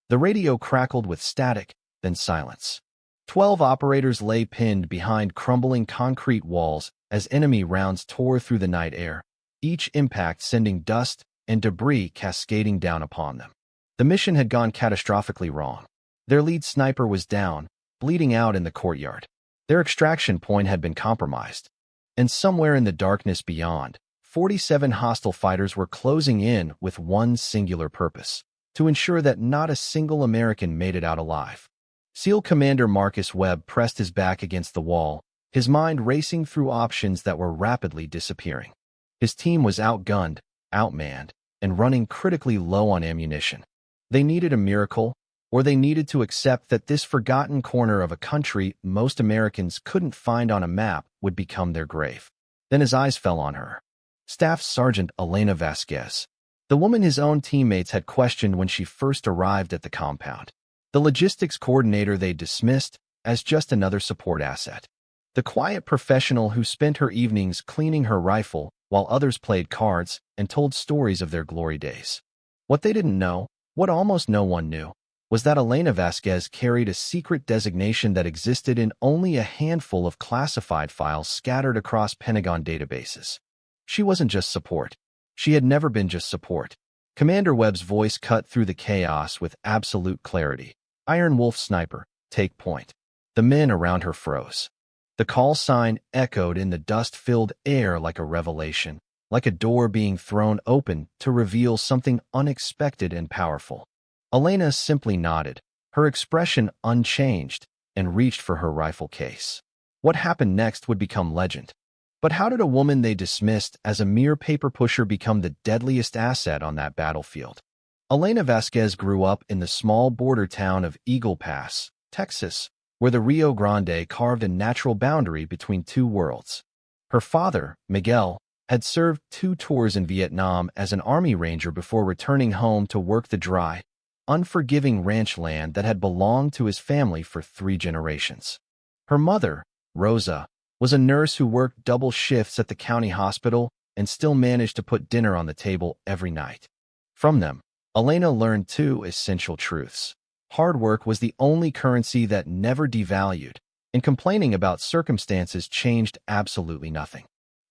The radio crackled with static, then silence. 12 operators lay pinned behind crumbling concrete walls as enemy rounds tore through the night air, each impact sending dust and debris cascading down upon them. The mission had gone catastrophically wrong. Their lead sniper was down, bleeding out in the courtyard. Their extraction point had been compromised. And somewhere in the darkness beyond, 47 hostile fighters were closing in with one singular purpose: to ensure that not a single American made it out alive. SEAL Commander Marcus Webb pressed his back against the wall, his mind racing through options that were rapidly disappearing. His team was outgunned, outmanned, and running critically low on ammunition. They needed a miracle, or they needed to accept that this forgotten corner of a country most Americans couldn't find on a map would become their grave. Then his eyes fell on her. Staff Sergeant Elena Vasquez, the woman his own teammates had questioned when she first arrived at the compound. The logistics coordinator they dismissed as just another support asset. The quiet professional who spent her evenings cleaning her rifle while others played cards and told stories of their glory days. What they didn't know, what almost no one knew, was that Elena Vasquez carried a secret designation that existed in only a handful of classified files scattered across Pentagon databases. She wasn't just support. She had never been just support. Commander Webb's voice cut through the chaos with absolute clarity. Iron Wolf Sniper, take point. The men around her froze. The call sign echoed in the dust-filled air like a revelation, like a door being thrown open to reveal something unexpected and powerful. Elena simply nodded, her expression unchanged, and reached for her rifle case. What happened next would become legend. But how did a woman they dismissed as a mere paper pusher become the deadliest asset on that battlefield? Elena Vasquez grew up in the small border town of Eagle Pass, Texas, where the Rio Grande carved a natural boundary between two worlds. Her father, Miguel, had served 2 tours in Vietnam as an army ranger before returning home to work the dry, unforgiving ranch land that had belonged to his family for 3 generations. Her mother, Rosa, was a nurse who worked double shifts at the county hospital and still managed to put dinner on the table every night. From them, Elena learned 2 essential truths. Hard work was the only currency that never devalued, and complaining about circumstances changed absolutely nothing.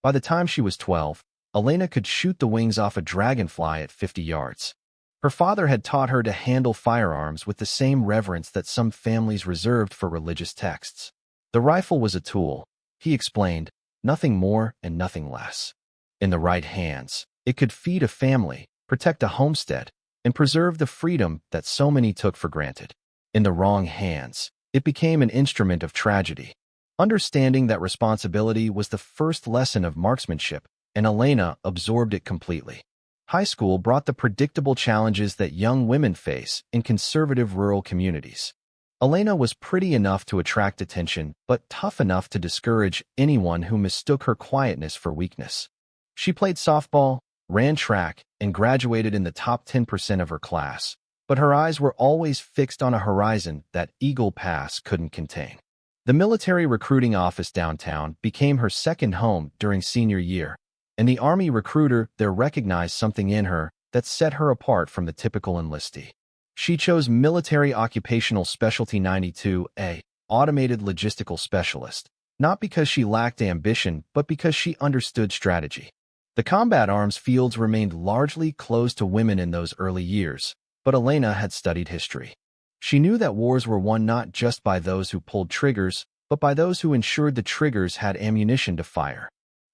By the time she was 12, Elena could shoot the wings off a dragonfly at 50 yards. Her father had taught her to handle firearms with the same reverence that some families reserved for religious texts. The rifle was a tool, he explained, nothing more and nothing less. In the right hands, it could feed a family, protect a homestead, and preserve the freedom that so many took for granted. In the wrong hands, it became an instrument of tragedy. Understanding that responsibility was the first lesson of marksmanship, and Elena absorbed it completely. High school brought the predictable challenges that young women face in conservative rural communities. Elena was pretty enough to attract attention, but tough enough to discourage anyone who mistook her quietness for weakness. She played softball, ran track, and graduated in the top 10% of her class, but her eyes were always fixed on a horizon that Eagle Pass couldn't contain. The military recruiting office downtown became her second home during senior year, and the Army recruiter there recognized something in her that set her apart from the typical enlistee. She chose Military Occupational Specialty 92A, Automated Logistical Specialist, not because she lacked ambition, but because she understood strategy. The combat arms fields remained largely closed to women in those early years, but Elena had studied history. She knew that wars were won not just by those who pulled triggers, but by those who ensured the triggers had ammunition to fire.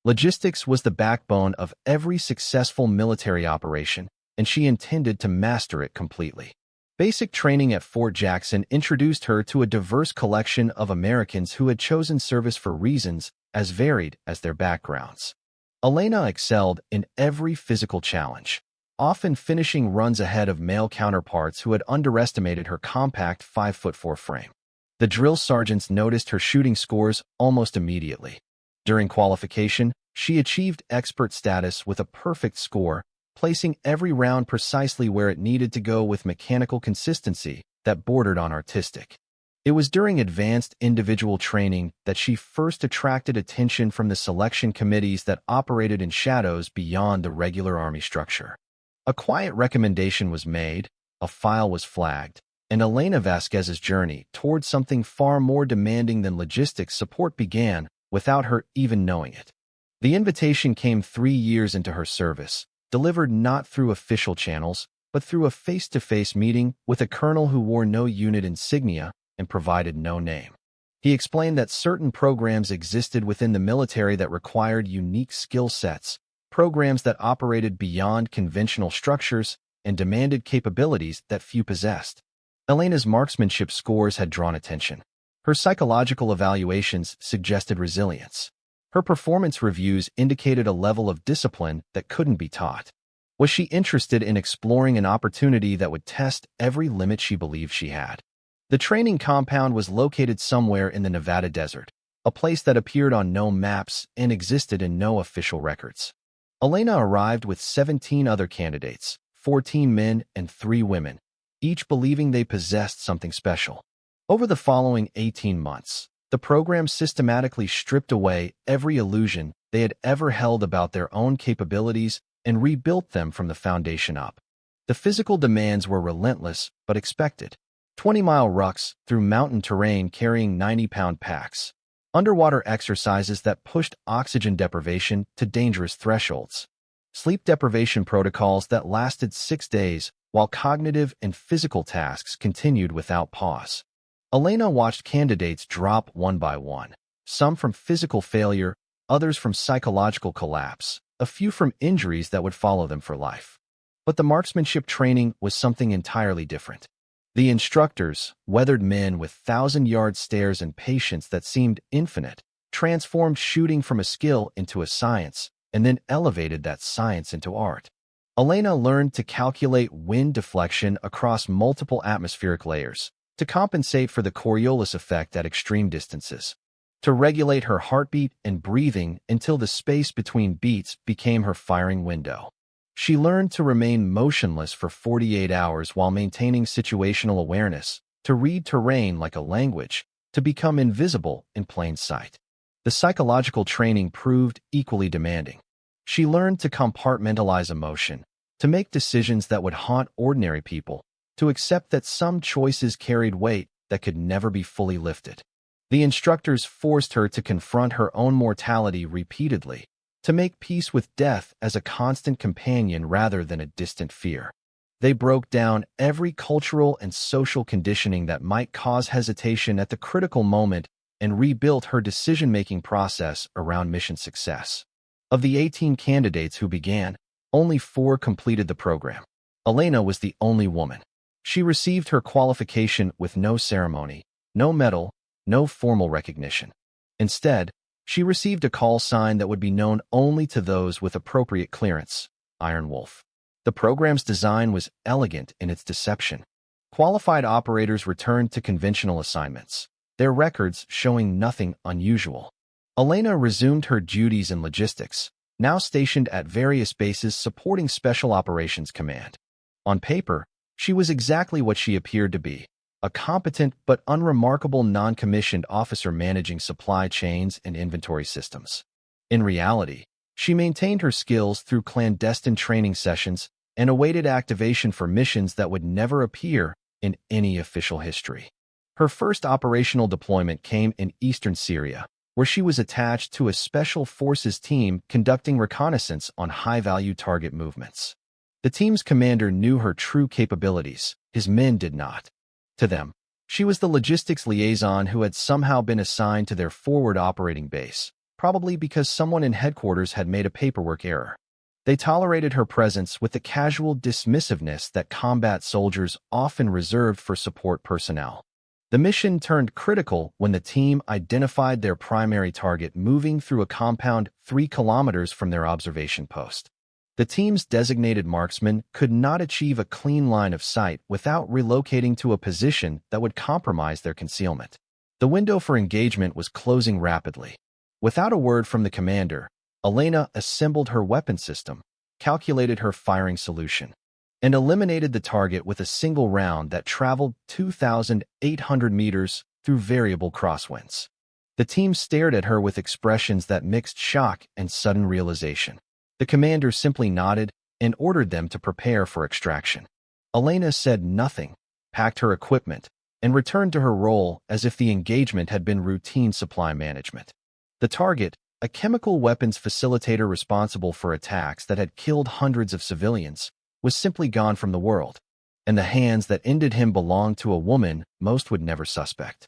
Logistics was the backbone of every successful military operation, and she intended to master it completely. Basic training at Fort Jackson introduced her to a diverse collection of Americans who had chosen service for reasons as varied as their backgrounds. Elena excelled in every physical challenge, often finishing runs ahead of male counterparts who had underestimated her compact 5'4" frame. The drill sergeants noticed her shooting scores almost immediately. During qualification, she achieved expert status with a perfect score, placing every round precisely where it needed to go with mechanical consistency that bordered on artistic. It was during advanced individual training that she first attracted attention from the selection committees that operated in shadows beyond the regular Army structure. A quiet recommendation was made, a file was flagged, and Elena Vasquez's journey toward something far more demanding than logistics support began without her even knowing it. The invitation came 3 years into her service, delivered not through official channels, but through a face-to-face meeting with a colonel who wore no unit insignia and provided no name. He explained that certain programs existed within the military that required unique skill sets, programs that operated beyond conventional structures and demanded capabilities that few possessed. Elena's marksmanship scores had drawn attention. Her psychological evaluations suggested resilience. Her performance reviews indicated a level of discipline that couldn't be taught. Was she interested in exploring an opportunity that would test every limit she believed she had? The training compound was located somewhere in the Nevada desert, a place that appeared on no maps and existed in no official records. Elena arrived with 17 other candidates, 14 men and 3 women, each believing they possessed something special. Over the following 18 months, the program systematically stripped away every illusion they had ever held about their own capabilities and rebuilt them from the foundation up. The physical demands were relentless but expected. 20-mile rucks through mountain terrain carrying 90-pound packs, underwater exercises that pushed oxygen deprivation to dangerous thresholds, sleep deprivation protocols that lasted 6 days while cognitive and physical tasks continued without pause. Elena watched candidates drop one by one, some from physical failure, others from psychological collapse, a few from injuries that would follow them for life. But the marksmanship training was something entirely different. The instructors, weathered men with 1,000-yard stares and patience that seemed infinite, transformed shooting from a skill into a science, and then elevated that science into art. Elena learned to calculate wind deflection across multiple atmospheric layers, to compensate for the Coriolis effect at extreme distances, to regulate her heartbeat and breathing until the space between beats became her firing window. She learned to remain motionless for 48 hours while maintaining situational awareness, to read terrain like a language, to become invisible in plain sight. The psychological training proved equally demanding. She learned to compartmentalize emotion, to make decisions that would haunt ordinary people, to accept that some choices carried weight that could never be fully lifted. The instructors forced her to confront her own mortality repeatedly, to make peace with death as a constant companion rather than a distant fear. They broke down every cultural and social conditioning that might cause hesitation at the critical moment and rebuilt her decision-making process around mission success. Of the 18 candidates who began, only 4 completed the program. Elena was the only woman. She received her qualification with no ceremony, no medal, no formal recognition. Instead, she received a call sign that would be known only to those with appropriate clearance, Iron Wolf. The program's design was elegant in its deception. Qualified operators returned to conventional assignments, their records showing nothing unusual. Elena resumed her duties in logistics, now stationed at various bases supporting Special Operations Command. On paper, she was exactly what she appeared to be, a competent but unremarkable non-commissioned officer managing supply chains and inventory systems. In reality, she maintained her skills through clandestine training sessions and awaited activation for missions that would never appear in any official history. Her first operational deployment came in eastern Syria, where she was attached to a special forces team conducting reconnaissance on high-value target movements. The team's commander knew her true capabilities, his men did not. To them, she was the logistics liaison who had somehow been assigned to their forward operating base, probably because someone in headquarters had made a paperwork error. They tolerated her presence with the casual dismissiveness that combat soldiers often reserved for support personnel. The mission turned critical when the team identified their primary target moving through a compound 3 kilometers from their observation post. The team's designated marksman could not achieve a clean line of sight without relocating to a position that would compromise their concealment. The window for engagement was closing rapidly. Without a word from the commander, Elena assembled her weapon system, calculated her firing solution, and eliminated the target with a single round that traveled 2,800 meters through variable crosswinds. The team stared at her with expressions that mixed shock and sudden realization. The commander simply nodded and ordered them to prepare for extraction. Elena said nothing, packed her equipment, and returned to her role as if the engagement had been routine supply management. The target, a chemical weapons facilitator responsible for attacks that had killed hundreds of civilians, was simply gone from the world, and the hands that ended him belonged to a woman most would never suspect.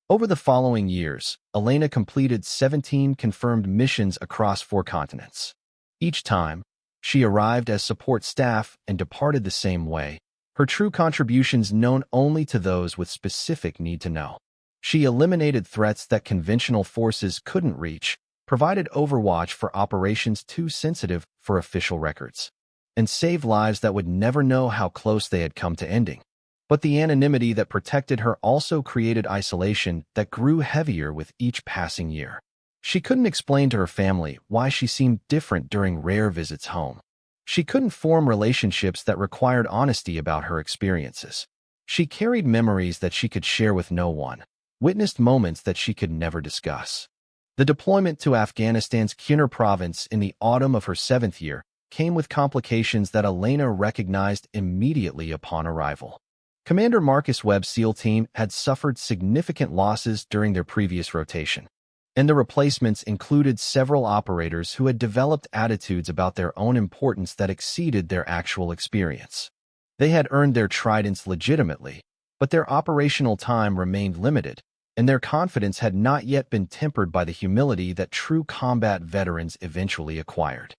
Over the following years, Elena completed 17 confirmed missions across 4 continents. Each time, she arrived as support staff and departed the same way, her true contributions known only to those with specific need to know. She eliminated threats that conventional forces couldn't reach, provided overwatch for operations too sensitive for official records, and saved lives that would never know how close they had come to ending. But the anonymity that protected her also created isolation that grew heavier with each passing year. She couldn't explain to her family why she seemed different during rare visits home. She couldn't form relationships that required honesty about her experiences. She carried memories that she could share with no one, witnessed moments that she could never discuss. The deployment to Afghanistan's Kunar province in the autumn of her 7th year came with complications that Elena recognized immediately upon arrival. Commander Marcus Webb's SEAL team had suffered significant losses during their previous rotation, and the replacements included several operators who had developed attitudes about their own importance that exceeded their actual experience. They had earned their tridents legitimately, but their operational time remained limited, and their confidence had not yet been tempered by the humility that true combat veterans eventually acquired.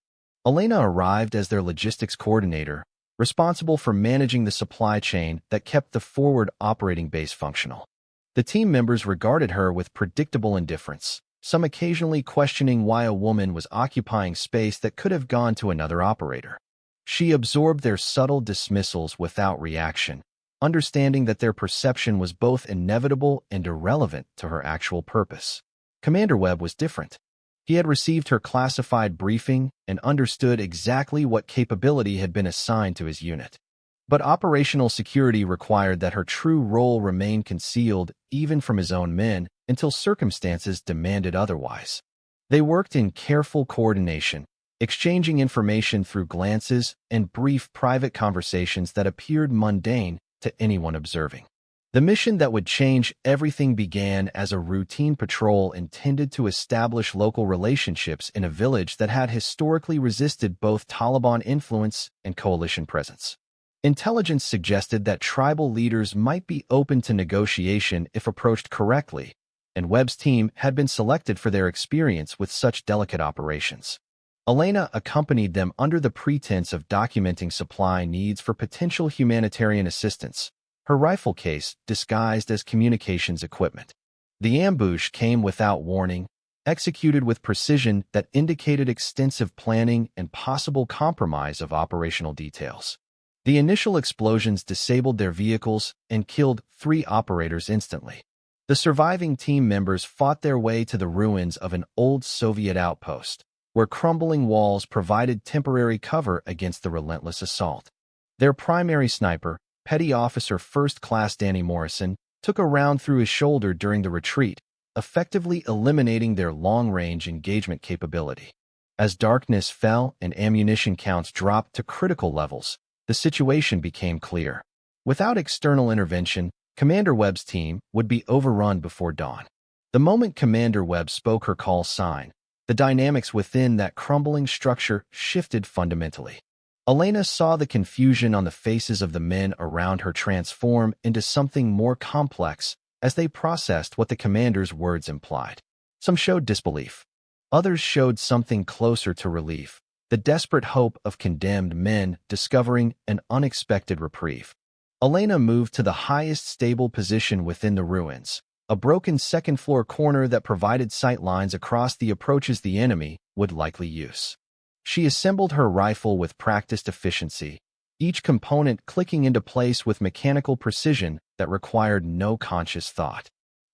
Elena arrived as their logistics coordinator, responsible for managing the supply chain that kept the forward operating base functional. The team members regarded her with predictable indifference, some occasionally questioning why a woman was occupying space that could have gone to another operator. She absorbed their subtle dismissals without reaction, understanding that their perception was both inevitable and irrelevant to her actual purpose. Commander Webb was different. He had received her classified briefing and understood exactly what capability had been assigned to his unit. But operational security required that her true role remain concealed even from his own men until circumstances demanded otherwise. They worked in careful coordination, exchanging information through glances and brief private conversations that appeared mundane to anyone observing. The mission that would change everything began as a routine patrol intended to establish local relationships in a village that had historically resisted both Taliban influence and coalition presence. Intelligence suggested that tribal leaders might be open to negotiation if approached correctly, and Webb's team had been selected for their experience with such delicate operations. Elena accompanied them under the pretense of documenting supply needs for potential humanitarian assistance, her rifle case disguised as communications equipment. The ambush came without warning, executed with precision that indicated extensive planning and possible compromise of operational details. The initial explosions disabled their vehicles and killed 3 operators instantly. The surviving team members fought their way to the ruins of an old Soviet outpost, where crumbling walls provided temporary cover against the relentless assault. Their primary sniper, Petty Officer First Class Danny Morrison, took a round through his shoulder during the retreat, effectively eliminating their long-range engagement capability. As darkness fell and ammunition counts dropped to critical levels, the situation became clear. Without external intervention, Commander Webb's team would be overrun before dawn. The moment Commander Webb spoke her call sign, the dynamics within that crumbling structure shifted fundamentally. Elena saw the confusion on the faces of the men around her transform into something more complex as they processed what the commander's words implied. Some showed disbelief. Others showed something closer to relief, the desperate hope of condemned men discovering an unexpected reprieve. Elena moved to the highest stable position within the ruins, a broken second-floor corner that provided sight lines across the approaches the enemy would likely use. She assembled her rifle with practiced efficiency, each component clicking into place with mechanical precision that required no conscious thought.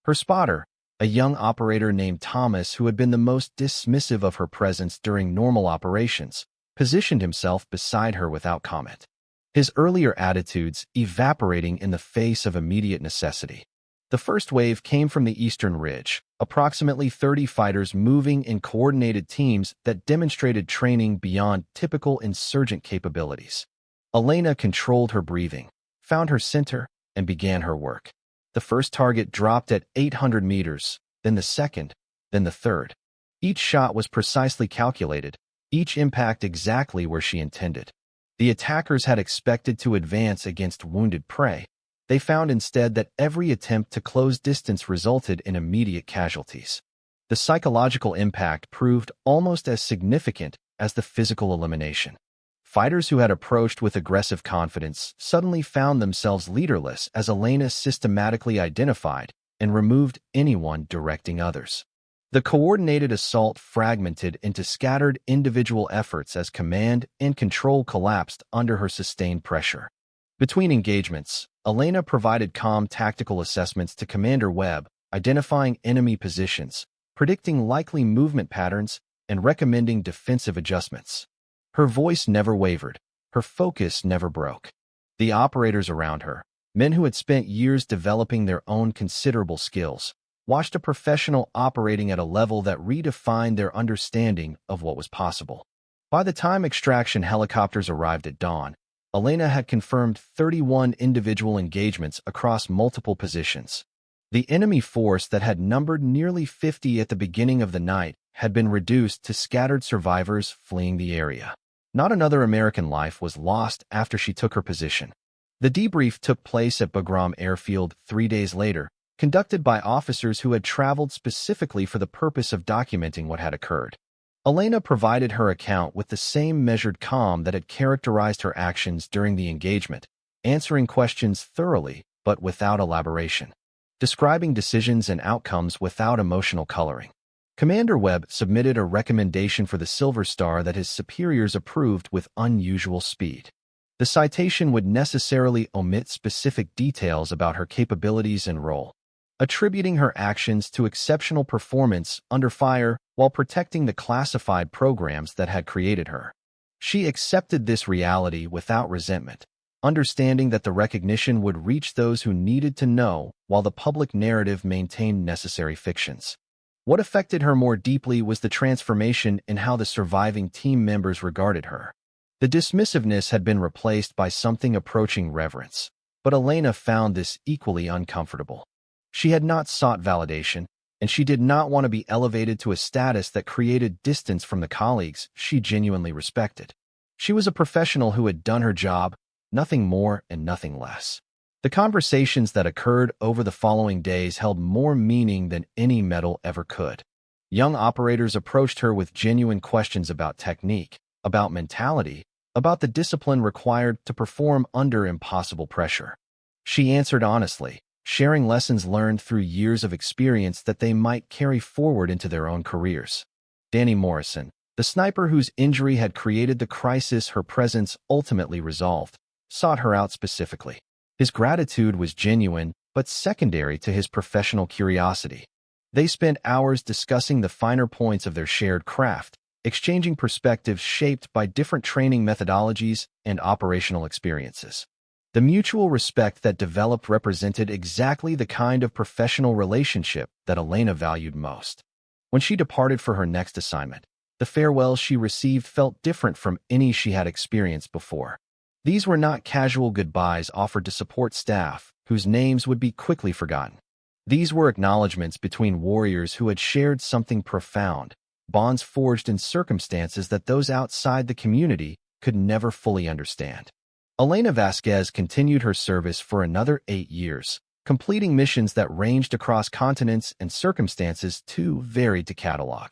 Her spotter, a young operator named Thomas who had been the most dismissive of her presence during normal operations, positioned himself beside her without comment, his earlier attitudes evaporating in the face of immediate necessity. The first wave came from the eastern ridge, approximately 30 fighters moving in coordinated teams that demonstrated training beyond typical insurgent capabilities. Elena controlled her breathing, found her center, and began her work. The first target dropped at 800 meters, then the second, then the third. Each shot was precisely calculated, each impact exactly where she intended. The attackers had expected to advance against wounded prey. They found instead that every attempt to close distance resulted in immediate casualties. The psychological impact proved almost as significant as the physical elimination. Fighters who had approached with aggressive confidence suddenly found themselves leaderless as Elena systematically identified and removed anyone directing others. The coordinated assault fragmented into scattered individual efforts as command and control collapsed under her sustained pressure. Between engagements, Elena provided calm tactical assessments to Commander Webb, identifying enemy positions, predicting likely movement patterns, and recommending defensive adjustments. Her voice never wavered, her focus never broke. The operators around her, men who had spent years developing their own considerable skills, watched a professional operating at a level that redefined their understanding of what was possible. By the time extraction helicopters arrived at dawn, Elena had confirmed 31 individual engagements across multiple positions. The enemy force that had numbered nearly 50 at the beginning of the night had been reduced to scattered survivors fleeing the area. Not another American life was lost after she took her position. The debrief took place at Bagram Airfield 3 days later, conducted by officers who had traveled specifically for the purpose of documenting what had occurred. Elena provided her account with the same measured calm that had characterized her actions during the engagement, answering questions thoroughly but without elaboration, describing decisions and outcomes without emotional coloring. Commander Webb submitted a recommendation for the Silver Star that his superiors approved with unusual speed. The citation would necessarily omit specific details about her capabilities and role, attributing her actions to exceptional performance under fire while protecting the classified programs that had created her. She accepted this reality without resentment, understanding that the recognition would reach those who needed to know while the public narrative maintained necessary fictions. What affected her more deeply was the transformation in how the surviving team members regarded her. The dismissiveness had been replaced by something approaching reverence, but Elena found this equally uncomfortable. She had not sought validation, and she did not want to be elevated to a status that created distance from the colleagues she genuinely respected. She was a professional who had done her job, nothing more and nothing less. The conversations that occurred over the following days held more meaning than any medal ever could. Young operators approached her with genuine questions about technique, about mentality, about the discipline required to perform under impossible pressure. She answered honestly, sharing lessons learned through years of experience that they might carry forward into their own careers. Danny Morrison, the sniper whose injury had created the crisis her presence ultimately resolved, sought her out specifically. His gratitude was genuine, but secondary to his professional curiosity. They spent hours discussing the finer points of their shared craft, exchanging perspectives shaped by different training methodologies and operational experiences. The mutual respect that developed represented exactly the kind of professional relationship that Elena valued most. When she departed for her next assignment, the farewells she received felt different from any she had experienced before. These were not casual goodbyes offered to support staff, whose names would be quickly forgotten. These were acknowledgments between warriors who had shared something profound, bonds forged in circumstances that those outside the community could never fully understand. Elena Vasquez continued her service for another 8 years, completing missions that ranged across continents and circumstances too varied to catalog.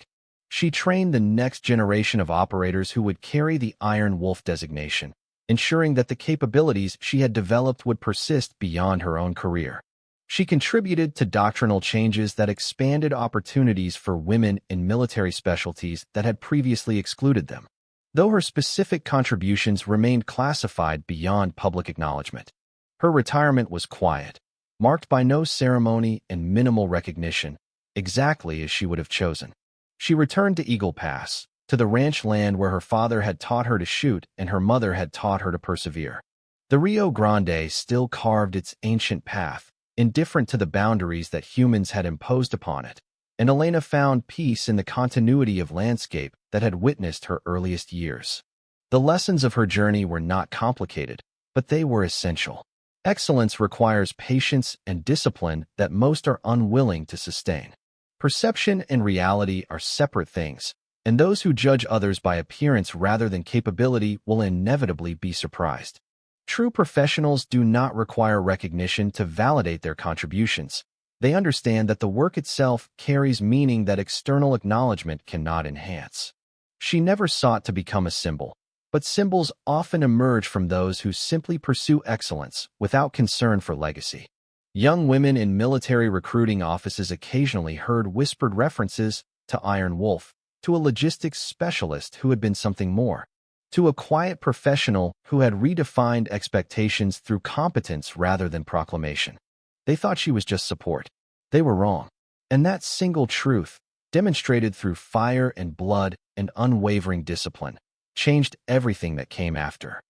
She trained the next generation of operators who would carry the Iron Wolf designation, ensuring that the capabilities she had developed would persist beyond her own career. She contributed to doctrinal changes that expanded opportunities for women in military specialties that had previously excluded them, though her specific contributions remained classified beyond public acknowledgement. Her retirement was quiet, marked by no ceremony and minimal recognition, exactly as she would have chosen. She returned to Eagle Pass, to the ranch land where her father had taught her to shoot and her mother had taught her to persevere. The Rio Grande still carved its ancient path, indifferent to the boundaries that humans had imposed upon it, and Elena found peace in the continuity of landscape that had witnessed her earliest years. The lessons of her journey were not complicated, but they were essential. Excellence requires patience and discipline that most are unwilling to sustain. Perception and reality are separate things, and those who judge others by appearance rather than capability will inevitably be surprised. True professionals do not require recognition to validate their contributions. They understand that the work itself carries meaning that external acknowledgement cannot enhance. She never sought to become a symbol, but symbols often emerge from those who simply pursue excellence without concern for legacy. Young women in military recruiting offices occasionally heard whispered references to Iron Wolf, to a logistics specialist who had been something more, to a quiet professional who had redefined expectations through competence rather than proclamation. They thought she was just support. They were wrong. And that single truth, demonstrated through fire and blood and unwavering discipline, changed everything that came after.